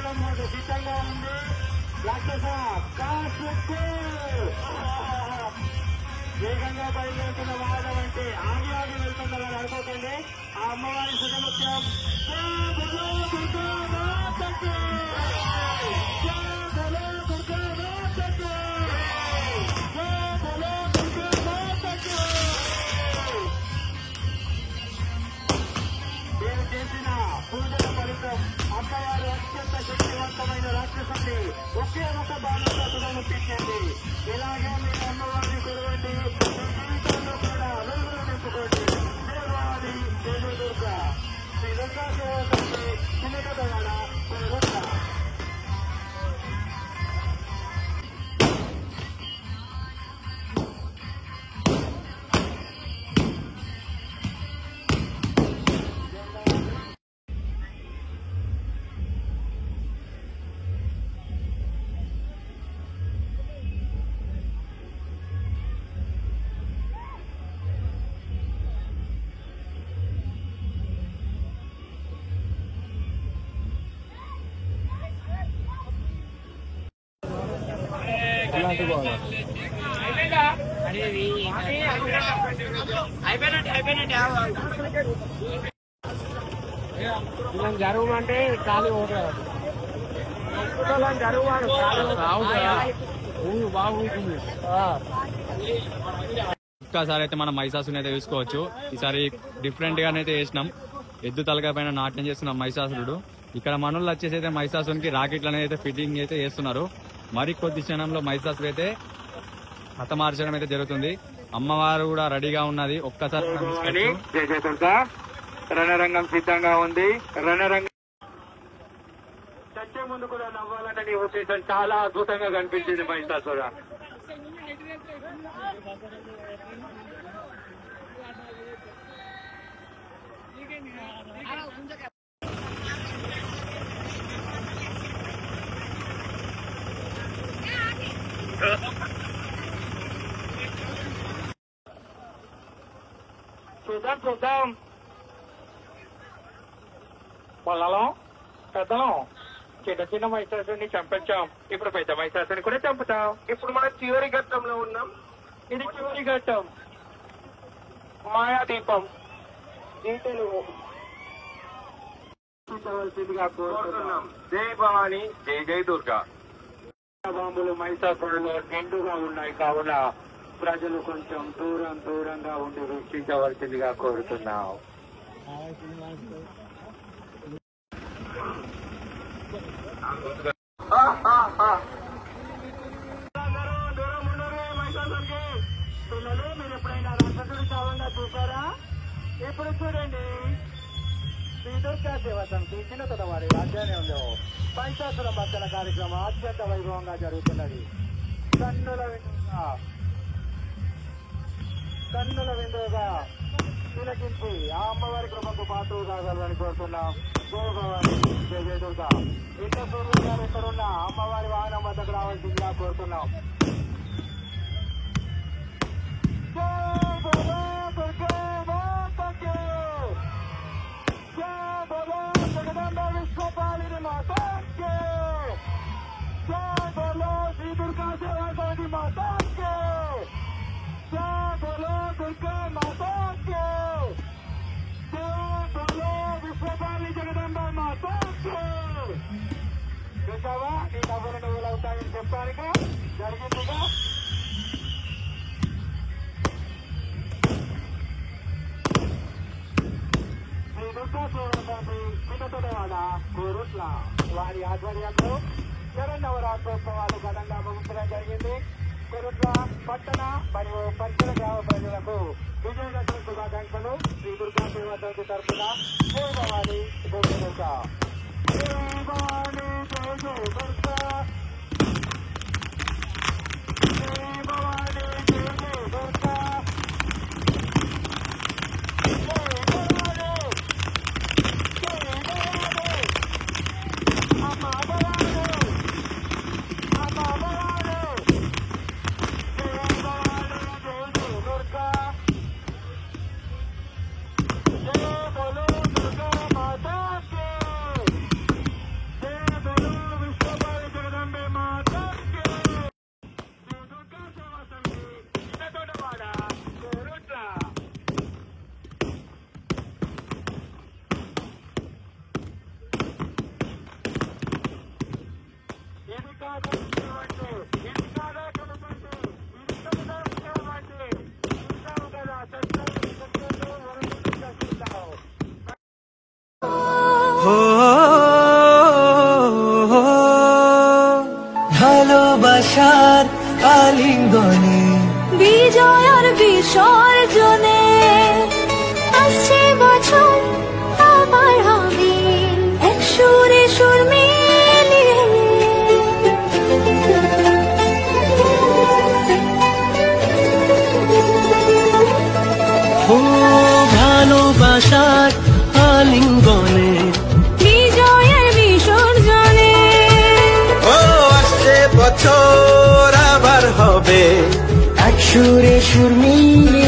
పోవడం సిద్ధంగా ఉంది. రాక్షస కాసుకు వేగంగా బయలుదేరుతున్న వాహనం అంటే ఆగి ఆగి వెళ్తుందని అనుకోకండి. ఆ అమ్మవారి సుఖముఖ్యం నేను చేసిన పూజల ఫలితం అమ్మవారు అత్యంత శక్తివంతమైన రాక్షసుని ఒకే ఒక బాణంతో సుఖముక్తించండి. ఇలాగే మీరు అమ్మవారిని కొరవండి, మీ జీవితంలో కూడా వెలుగులు నింపుకోండి. దేవాది దేవదుర్గ శ్రీ దుర్గా సేవకుడి చిన్నగడవాడ కొరగొండ. జరుగుమంటే ఖాళీ జరుగువాడు ఒక్కసారి అయితే మనం మహిషాసుని అయితే చూసుకోవచ్చు. ఈసారి డిఫరెంట్ గానైతే చేసినాం. ఎద్దు తలకాయ పైన నాట్యం చేస్తున్నాం మహిషాసురుడు. ఇక్కడ మనోళ్ళు వచ్చేసి అయితే మహిషాసునికి రాకెట్లను అయితే ఫిట్టింగ్ అయితే చేస్తున్నారు. మరి కొద్ది క్షణంలో మహిషాసురు అయితే హతమార్చడం అయితే జరుగుతుంది. అమ్మవారు కూడా రెడీగా ఉన్నది. ఒక్కసారి రణరంగం సిద్ధంగా ఉంది. రణరంగం చచ్చే ముందు కూడా నవ్వాలంటే నీ ఉద్దేశం చాలా అద్భుతంగా కనిపించింది మహిషాసుర. చూద్దాం పొలం పెద్దలం చిన్న మహిషాసుని చంపించాం. ఇప్పుడు పెద్ద మహిషాసుని కూడా చంపుతాం. ఇప్పుడు మనం చివరి ఘట్టంలో ఉన్నాం. ఇది చివరి ఘట్టం. మాయాదీపం కోరుతున్నాం. జై భవాని, జై జై దుర్గా. బాంబులు మహిషాసురులో నిండుగా ఉన్నాయి కావున ప్రజలు కొంచెం దూరంగా ఉండి వీక్షించవలసిందిగా కోరుతున్నాం. పిల్లలు మీరు ఎప్పుడైనా రాక్షసుడి కావాలన్నా చూసారా? ఇప్పుడు చూడండి, శ్రీ దుర్గా దేవతకి చిన్నతన వారి రాజ్యాలయంలో మహిషాసుర మర్దన కార్యక్రమం అత్యంత వైభవంగా జరుగుతున్నది. కన్నుల విందుగా తిలకించి ఆ అమ్మవారి కృపకు పాటు కాగలని కోరుతున్నాం. జయ భవాని, జయ జయ దుర్గా. ఇంత సూర్యుడు గారు ఎక్కడున్నా అమ్మవారి వాహనం వద్దకు రావాల్సిందిగా కోరుతున్నాం. విశ్వపాలిని మాతాకి జై బోలో, శ్రీ దుర్గా సేవకుడి మాతాకి జై బోలో, దుర్గా మాతాకి జై బోలో, విశ్వపాలి జగదంబ మాతాకి. చూసావా ఈ నవ్వులు నువ్వులు అవుతాయని చెప్పారుగా, జరిగిందిగా. చిన్నతోడవాడ కోరుట్ల వారి ఆధ్వర్యంలో శరన్నవరాత్రోత్సవాలు ఘనంగా ముగించడం జరిగింది. కోరుట్ల పట్టణ మరియు పరిసర గ్రామ ప్రజలకు విజయదశమి శుభాకాంక్షలు. శ్రీ దుర్గా సేవా సమితి తరఫున జై భవాని, జై దుర్గా. జై భవాని, జై దుర్గా. జై భవాని, జై దుర్గా. జై బోలో దుర్గా మాతాకి జై బోలో ভালোবাসার আলিঙ্গনে বিজয় আর বিসর্জনে আসছে বছর আবার হবে এক সুরে সুর মিলিয়ে। ও ভালোবাসার আলিঙ্গনে বিজয় আর বিসর্জনে ও আসছে বছর আবার হবে এক সুরে সুর মিলিয়ে।